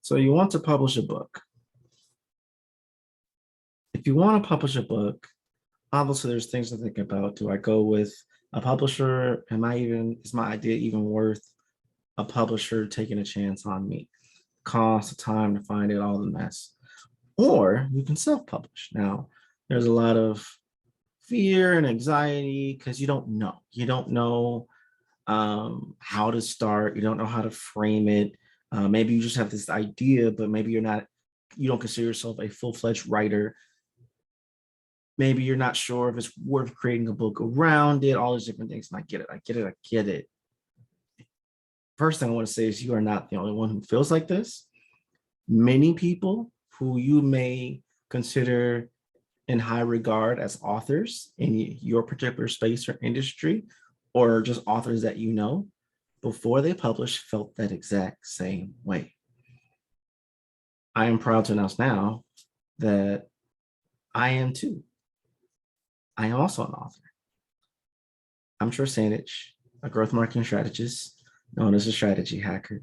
So you want to publish a book. If you want to publish a book, obviously there's things to think about. Do I go with a publisher? Is my idea even worth a publisher taking a chance on me? Cost, the time to find it, all the mess. Or you can self-publish. Now, there's a lot of fear and anxiety because you don't know. You don't know how to start. You don't know how to frame it. Maybe you just have this idea, but maybe you don't consider yourself a full-fledged writer. Maybe you're not sure if it's worth creating a book around it, all these different things. And I get it. First thing I want to say is you are not the only one who feels like this. Many people who you may consider in high regard as authors in your particular space or industry, or just authors that you know, before they published, felt that exact same way. I am proud to announce now that I am too. I am also an author. I'm Sandidge, a growth marketing strategist known as a strategy hacker.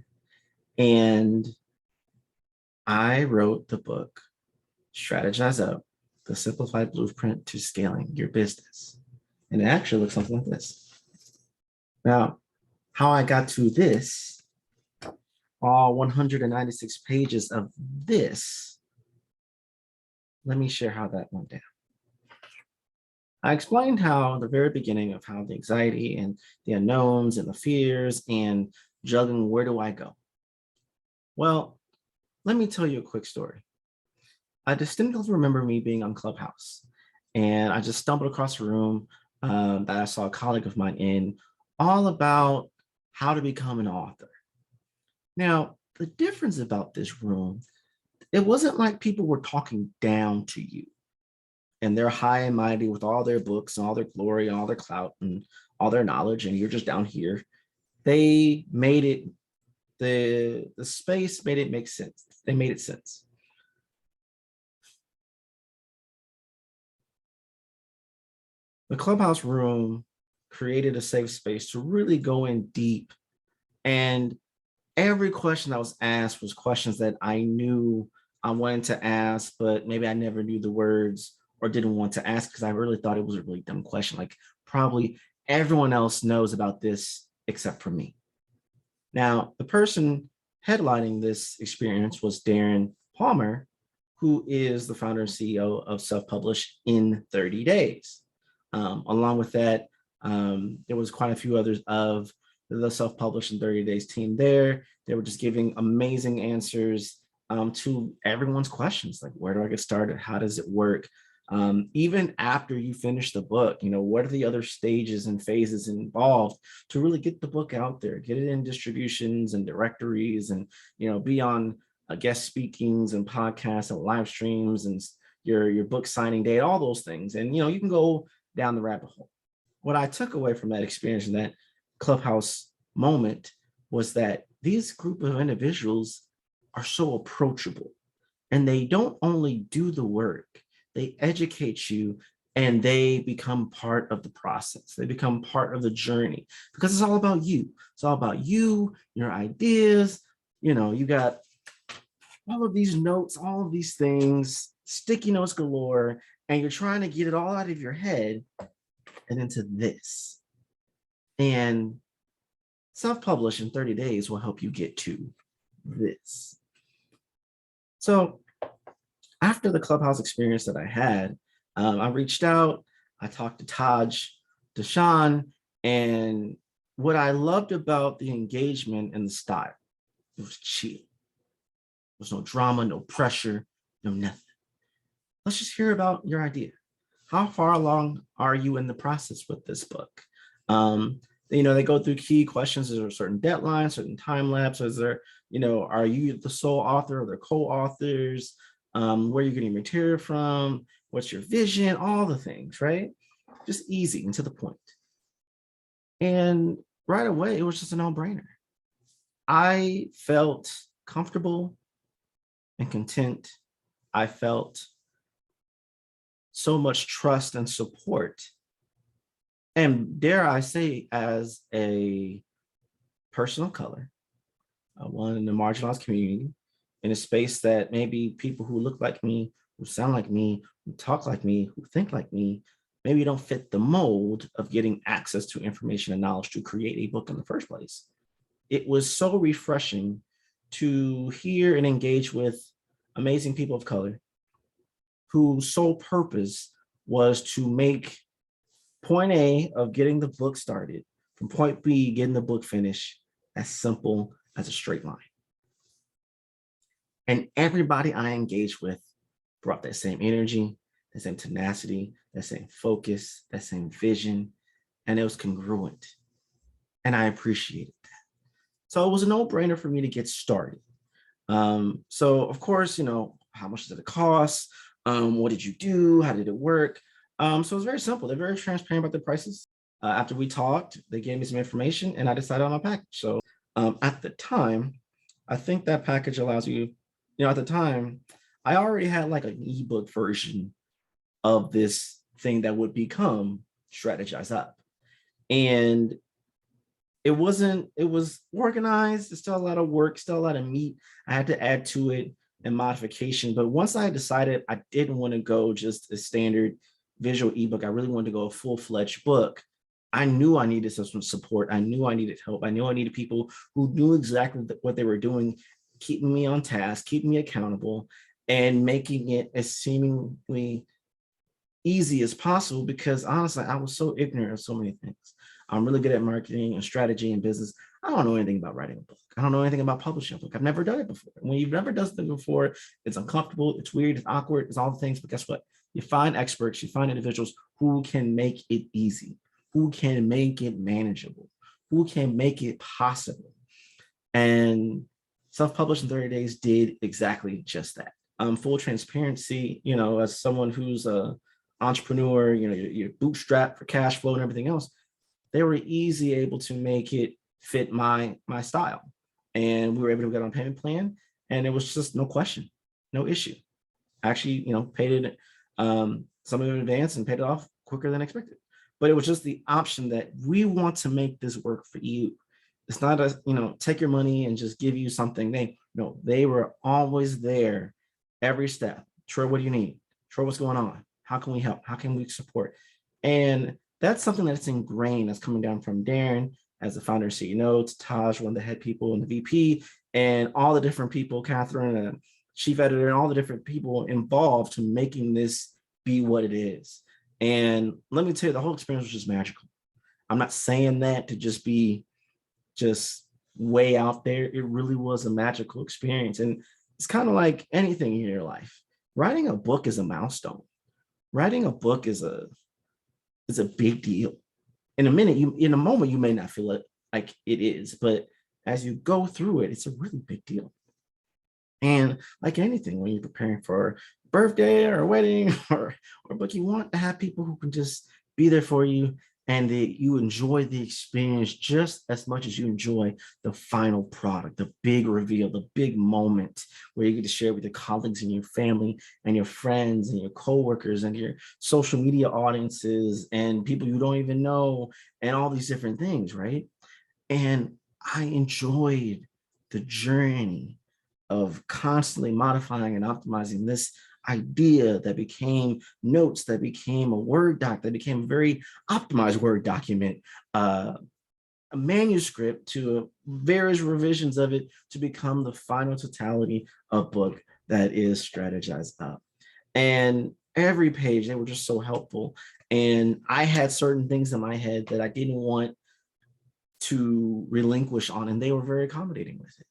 And I wrote the book, Strategize Up, the simplified blueprint to scaling your business. And it actually looks something like this. Now, how I got to this, all 196 pages of this, let me share how that went down. I explained how the very beginning of how the anxiety and the unknowns and the fears and juggling, where do I go? Well, let me tell you a quick story. I distinctly remember me being on Clubhouse, and I just stumbled across a room that I saw a colleague of mine in, all about how to become an author. Now, the difference about this room, it wasn't like people were talking down to you and they're high and mighty with all their books and all their glory and all their clout and all their knowledge, and you're just down here. They made it, the space made it make sense. They made it sense. The Clubhouse room created a safe space to really go in deep. And every question that was asked was questions that I knew I wanted to ask, but maybe I never knew the words or didn't want to ask because I really thought it was a really dumb question. Like probably everyone else knows about this except for me. Now, the person headlining this experience was Darren Palmer, who is the founder and CEO of Self-Publish in 30 Days. Along with that, there was quite a few others of the Self-Publish in 30 Days team there. They were just giving amazing answers to everyone's questions, like where do I get started? How does it work? Even after you finish the book, what are the other stages and phases involved to really get the book out there, get it in distributions and directories, and be on guest speakings and podcasts and live streams and your book signing day, all those things. And you can go down the rabbit hole. What I took away from that experience and that Clubhouse moment was that these group of individuals are so approachable, and they don't only do the work, they educate you, and they become part of the process. They become part of the journey because it's all about you. It's all about you, your ideas. You got all of these notes, all of these things, sticky notes galore, and you're trying to get it all out of your head and into this. And Self-Publish in 30 Days will help you get to this. So after the Clubhouse experience that I had, I reached out, I talked to Taj, Deshaun, and what I loved about the engagement and the style, it was chill. There was no drama, no pressure, no nothing. Let's just hear about your idea. How far along are you in the process with this book? They go through key questions. Is there a certain deadline, certain time lapse? Is there, are you the sole author or the co-authors? Where are you getting material from? What's your vision? All the things, right? Just easy and to the point. And right away, it was just a no-brainer. I felt comfortable and content. I felt so much trust and support. And dare I say, as a person of color, one in the marginalized community, in a space that maybe people who look like me, who sound like me, who talk like me, who think like me, maybe don't fit the mold of getting access to information and knowledge to create a book in the first place. It was so refreshing to hear and engage with amazing people of color whose sole purpose was to make point A of getting the book started from point B, getting the book finished, as simple as a straight line. And everybody I engaged with brought that same energy, that same tenacity, that same focus, that same vision, and it was congruent. And I appreciated that. So it was a no-brainer for me to get started. So of course, how much did it cost? What did you do? How did it work? So it was very simple. They're very transparent about the prices. After we talked, they gave me some information and I decided on a package. So at the time, I think that package allows you, at the time, I already had like an ebook version of this thing that would become Strategize Up. And it was organized. It's still a lot of work, still a lot of meat. I had to add to it and modification. But once I decided I didn't want to go just a standard visual ebook, I really wanted to go a full-fledged book. I knew I needed some support. I knew I needed help. I knew I needed people who knew exactly what they were doing, keeping me on task, keeping me accountable, and making it as seemingly easy as possible, because honestly, I was so ignorant of so many things. I'm really good at marketing and strategy and business. I don't know anything about writing a book. I don't know anything about publishing a book. I've never done it before. When you've never done something before, it's uncomfortable, it's weird, it's awkward, it's all the things. But guess what? You find experts, you find individuals who can make it easy, who can make it manageable, who can make it possible. And Self-Published in 30 Days did exactly just that. Full transparency, as someone who's a entrepreneur, you're bootstrapped for cash flow and everything else, they were easy able to make it fit my style. And we were able to get on a payment plan, and it was just no question, no issue. Actually, paid it some of it in advance and paid it off quicker than expected. But it was just the option that we want to make this work for you. It's not take your money and just give you something. They were always there every step. Troy, what do you need? Troy, what's going on? How can we help? How can we support? And that's something that's ingrained, that's coming down from Darren as the founder and CEO, to Taj, one of the head people and the VP, and all the different people, Catherine, chief editor, and all the different people involved to making this be what it is. And let me tell you, the whole experience was just magical. I'm not saying that to just be just way out there. It really was a magical experience. And it's kind of like anything in your life. Writing a book is a milestone. Writing a book is a big deal. In a moment, you may not feel it like it is, but as you go through it, it's a really big deal. And like anything, when you're preparing for a birthday or a wedding or a book, you want to have people who can just be there for you, and that you enjoy the experience just as much as you enjoy the final product, the big reveal, the big moment where you get to share with your colleagues and your family and your friends and your coworkers and your social media audiences and people you don't even know and all these different things, right? And I enjoyed the journey of constantly modifying and optimizing this idea that became notes, that became a Word doc, that became a very optimized Word document, a manuscript, to various revisions of it to become the final totality of book that is Strategize Up. And every page, they were just so helpful. And I had certain things in my head that I didn't want to relinquish on, and they were very accommodating with it.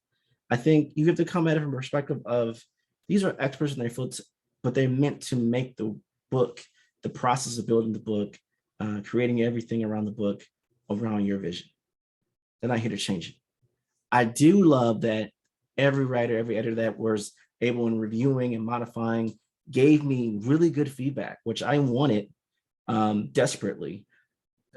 I think you have to come at it from a perspective of, these are experts in their fields, but they're meant to make the book, the process of building the book, creating everything around the book, around your vision. They're not here to change it. I do love that every writer, every editor that was able, in reviewing and modifying, gave me really good feedback, which I wanted desperately.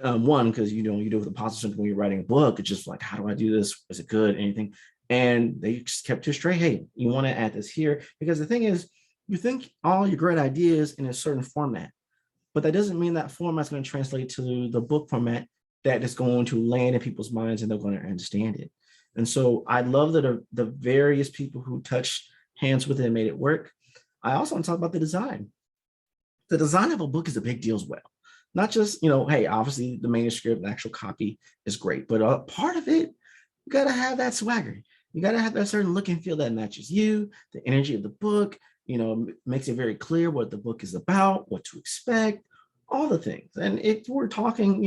One, because you do with imposter syndrome when you're writing a book, it's just like, how do I do this? Is it good? Anything? And they just kept it straight. Hey, you want to add this here? Because the thing is, you think all your great ideas in a certain format, but that doesn't mean that format's going to translate to the book format that is going to land in people's minds and they're going to understand it. And so I love that the various people who touched hands with it and made it work. I also want to talk about the design. The design of a book is a big deal as well. Not just, hey, obviously the manuscript, the actual copy is great, but a part of it, you got to have that swagger. You got to have that certain look and feel that matches you, the energy of the book, makes it very clear what the book is about, what to expect, all the things. And if we're talking,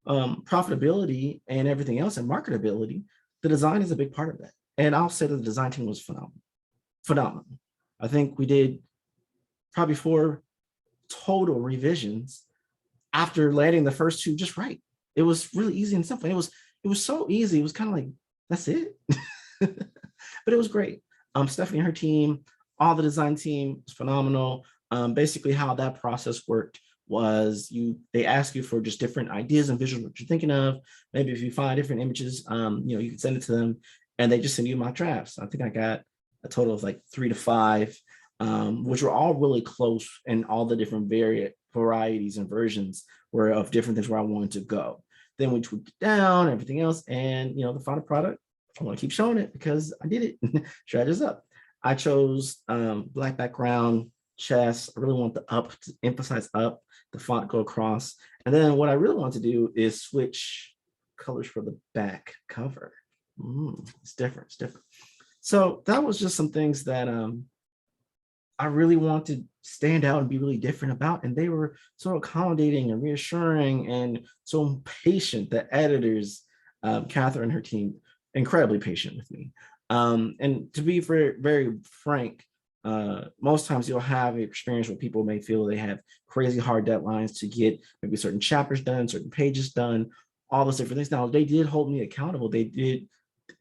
profitability and everything else and marketability, the design is a big part of that. And I'll say that the design team was phenomenal. I think we did probably 4 total revisions after landing the first 2 just right. It was really easy and simple. It was so easy. It was kind of like, that's it. But it was great. Stephanie and her team, all the design team was phenomenal. Basically how that process worked was they ask you for just different ideas and visuals what you're thinking of. Maybe if you find different images, you can send it to them and they just send you mock drafts. I think I got a total of like 3 to 5, which were all really close, and all the different varieties and versions were of different things where I wanted to go. Then we tweaked it down, everything else, and the final product, I want to keep showing it because I did it. Strategies up. I chose black background, chest. I really want the up to emphasize up, the font go across. And then what I really want to do is switch colors for the back cover. It's different. So that was just some things that I really want to stand out and be really different about. And they were so accommodating and reassuring and so patient. The editors, Catherine and her team, incredibly patient with me. And to be very, very frank, most times you'll have an experience where people may feel they have crazy hard deadlines to get maybe certain chapters done, certain pages done, all those different things. Now, they did hold me accountable. They did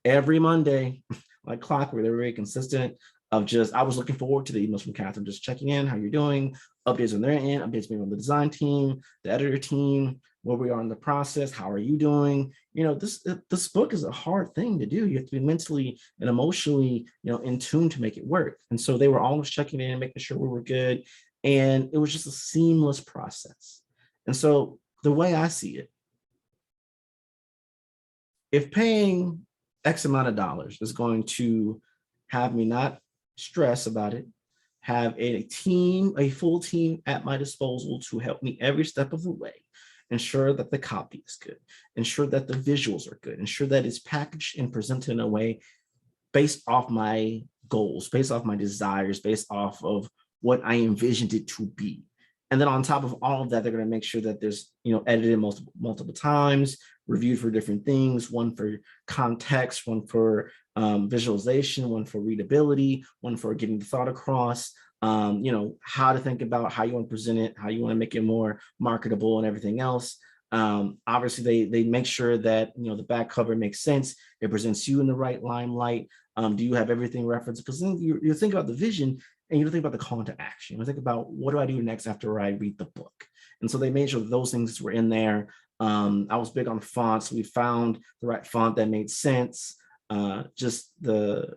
every Monday, like clockwork. They were very consistent of I was looking forward to the emails from Catherine, just checking in, how you're doing, updates on their end, updates maybe on the design team, the editor team, where we are in the process, how are you doing? This book is a hard thing to do. You have to be mentally and emotionally, in tune to make it work. And so they were always checking in, making sure we were good. And it was just a seamless process. And so the way I see it, if paying X amount of dollars is going to have me not stress about it, have a full team at my disposal to help me every step of the way, ensure that the copy is good, ensure that the visuals are good, ensure that it's packaged and presented in a way based off my goals, based off my desires, based off of what I envisioned it to be. And then on top of all of that, they're going to make sure that there's, edited multiple times, reviewed for different things, one for context, one for visualization, one for readability, one for getting the thought across, how to think about how you want to present it, how you want to make it more marketable and everything else. Obviously, they make sure that, the back cover makes sense. It presents you in the right limelight. Do you have everything referenced? Because then you think about the vision and you think about the call to action. You think about what do I do next after I read the book? And so they made sure that those things were in there. I was big on fonts. We found the right font that made sense. Just the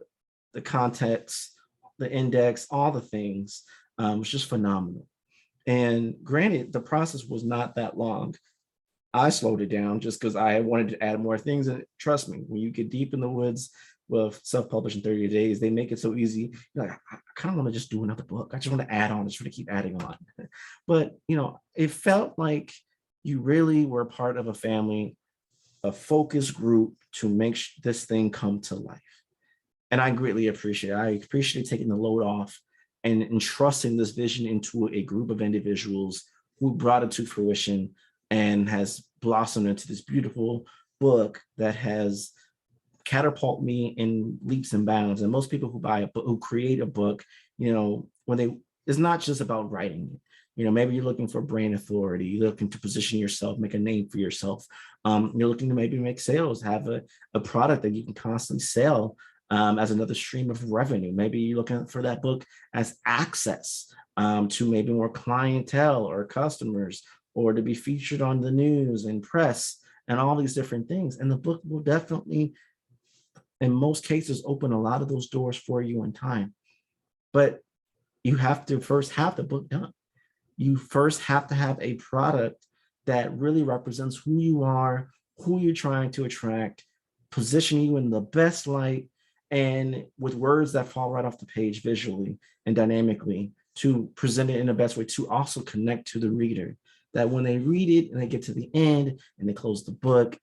context, the index, all the things was just phenomenal. And granted, the process was not that long. I slowed it down just because I wanted to add more things. And trust me, when you get deep in the woods with self-publishing 30 days, they make it so easy. You're like, I kind of want to just do another book. I just want to add on, just want to keep adding on. But, it felt like you really were part of a family, a focus group to make this thing come to life. And I greatly appreciate it. I appreciate taking the load off and entrusting this vision into a group of individuals who brought it to fruition and has blossomed into this beautiful book that has catapulted me in leaps and bounds. And most people who buy a book, who create a book, it's not just about writing it. Maybe you're looking for brand authority. You're looking to position yourself, make a name for yourself. You're looking to maybe make sales, have a product that you can constantly sell as another stream of revenue. Maybe you're looking for that book as access to maybe more clientele or customers, or to be featured on the news and press and all these different things. And the book will definitely, in most cases, open a lot of those doors for you in time. But you have to first have the book done. You first have to have a product that really represents who you are, who you're trying to attract, position you in the best light, and with words that fall right off the page visually and dynamically, to present it in the best way, to also connect to the reader, that when they read it and they get to the end and they close the book,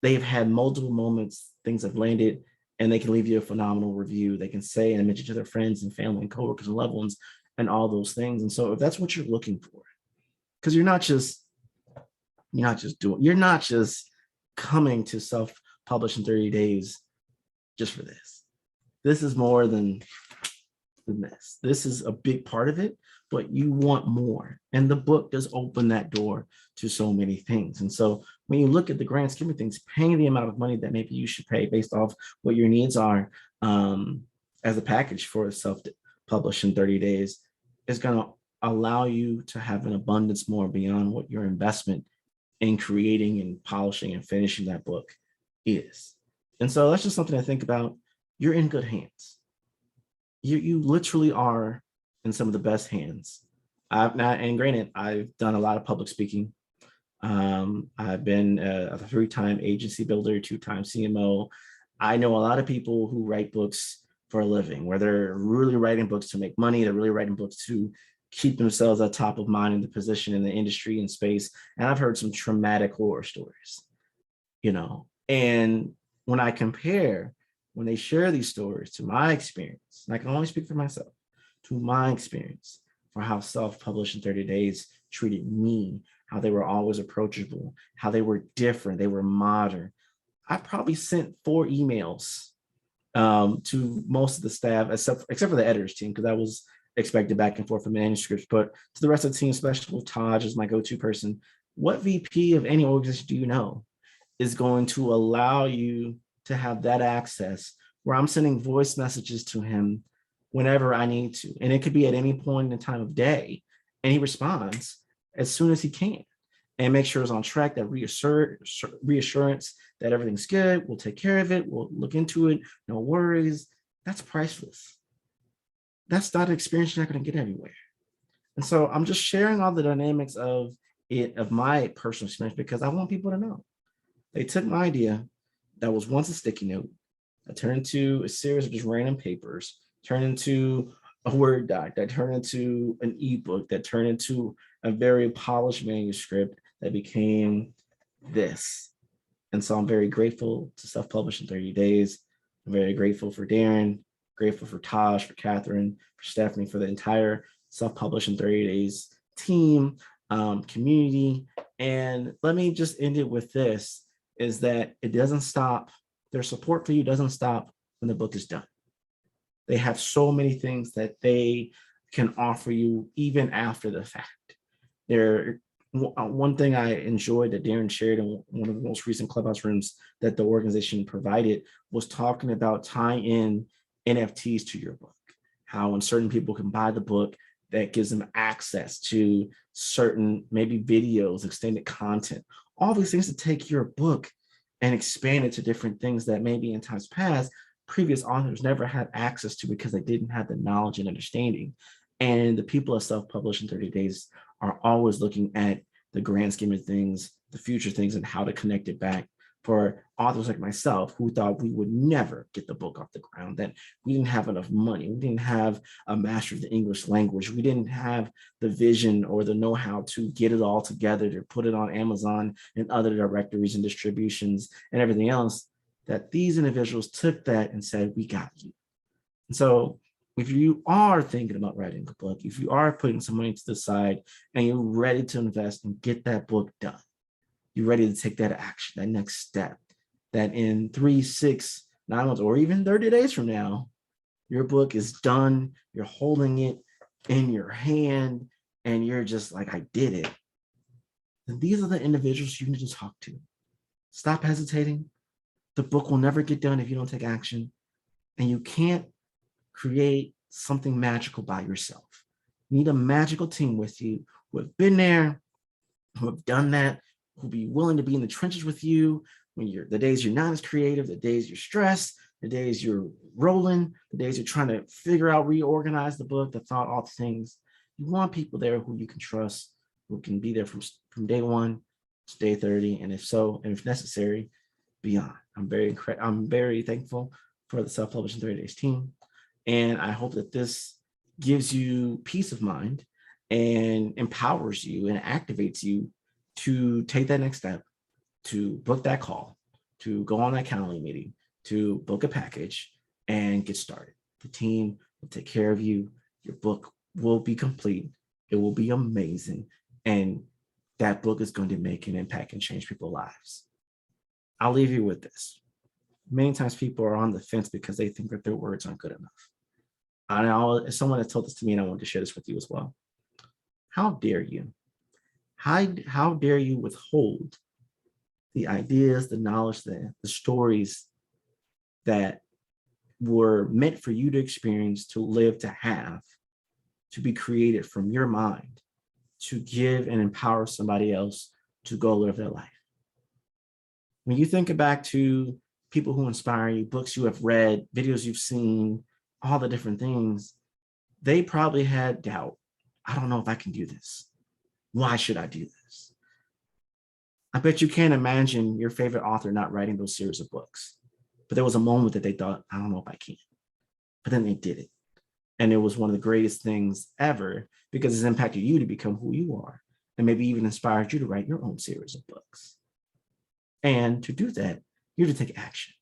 they've had multiple moments, things have landed, and they can leave you a phenomenal review. They can say and mention to their friends and family and coworkers and loved ones and all those things. And so if that's what you're looking for, because you're not just coming to self-publish in 30 days just for this. This is more than this. This is a big part of it, but you want more. And the book does open that door to so many things. And so when you look at the grand scheme of things, paying the amount of money that maybe you should pay based off what your needs are as a package for self-publish in 30 days is going to allow you to have an abundance more beyond what your investment in creating and polishing and finishing that book is. And so that's just something to think about. You're in good hands. You literally are in some of the best hands. And granted, I've done a lot of public speaking. I've been a 3-time agency builder, 2-time CMO. I know a lot of people who write books for a living, where they're really writing books to make money. They're really writing books to keep themselves at top of mind in the position in the industry and space. And I've heard some traumatic horror stories, and when I compare, when they share these stories to my experience, and I can only speak for myself, to my experience for how self-published in 30 days treated me, how they were always approachable, how they were different, they were modern. I probably sent 4 emails to most of the staff, except for the editor's team, because I was expected back and forth for manuscripts, but to the rest of the team, especially with Taj as my go-to person, what VP of any organization do you know is going to allow you to have that access where I'm sending voice messages to him whenever I need to? And it could be at any point in the time of day, and he responds as soon as he can, and make sure it's on track, that reassurance that everything's good, we'll take care of it, we'll look into it, no worries. That's priceless. That's not an experience you're not going to get everywhere. And so I'm just sharing all the dynamics of my personal experience, because I want people to know. They took my idea that was once a sticky note, that turned into a series of just random papers, turned into a Word doc, that turned into an ebook, that turned into a very polished manuscript that became this. And so I'm very grateful to self-publish in 30 days. I'm very grateful for Darren, grateful for Taj, for Catherine, for Stephanie, for the entire self-publish in 30 days team, community. And let me just end it with this, is that it doesn't stop. Their support for you doesn't stop when the book is done. They have so many things that they can offer you even after the fact. One thing I enjoyed that Darren shared in one of the most recent Clubhouse rooms that the organization provided was talking about tying in NFTs to your book, how when certain people can buy the book, that gives them access to certain maybe videos, extended content, all these things to take your book and expand it to different things that maybe in times past, previous authors never had access to because they didn't have the knowledge and understanding. And the people at Self-Publish in 30 Days are always looking at the grand scheme of things, the future things, and how to connect it back for authors like myself who thought we would never get the book off the ground, that we didn't have enough money, we didn't have a master of the English language, we didn't have the vision or the know-how to get it all together, to put it on Amazon and other directories and distributions and everything else, that these individuals took that and said, we got you. And so if you are thinking about writing a book, if you are putting some money to the side and you're ready to invest and get that book done, you're ready to take that action, that next step, that in 3, 6, 9 months, or even 30 days from now, your book is done, you're holding it in your hand, and you're just like, I did it. And these are the individuals you need to talk to. Stop hesitating. The book will never get done if you don't take action. And you can't create something magical by yourself. You need a magical team with you who have been there, who have done that, who'll be willing to be in the trenches with you when the days you're not as creative, the days you're stressed, the days you're rolling, the days you're trying to figure out, reorganize the book, the thought, all the things. You want people there who you can trust, who can be there from day 1 to day 30, and if necessary, beyond. I'm very thankful for the Self-Publishing 30 Days team. And I hope that this gives you peace of mind and empowers you and activates you to take that next step, to book that call, to go on that counseling meeting, to book a package and get started. The team will take care of you. Your book will be complete. It will be amazing. And that book is going to make an impact and change people's lives. I'll leave you with this. Many times people are on the fence because they think that their words aren't good enough. I know someone has told this to me, and I wanted to share this with you as well. How dare you? How dare you withhold the ideas, the knowledge, the stories that were meant for you to experience, to live, to have, to be created from your mind, to give and empower somebody else to go live their life. When you think back to people who inspire you, books you have read, videos you've seen, all the different things, they probably had doubt. I don't know if I can do this. Why should I do this? I bet you can't imagine your favorite author not writing those series of books. But there was a moment that they thought, I don't know if I can. But then they did it. And it was one of the greatest things ever because it's impacted you to become who you are and maybe even inspired you to write your own series of books. And to do that, you have to take action.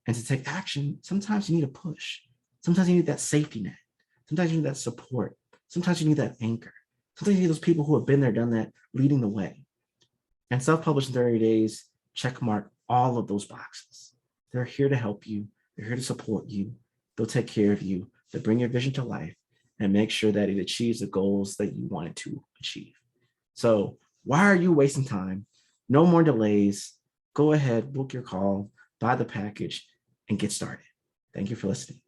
And to take action, sometimes you need a push. Sometimes you need that safety net. Sometimes you need that support. Sometimes you need that anchor. Sometimes you need those people who have been there, done that, leading the way. And Self-Published in 30 Days check mark all of those boxes. They're here to help you. They're here to support you. They'll take care of you. They'll bring your vision to life and make sure that it achieves the goals that you want it to achieve. So why are you wasting time? No more delays. Go ahead, book your call, buy the package, and get started. Thank you for listening.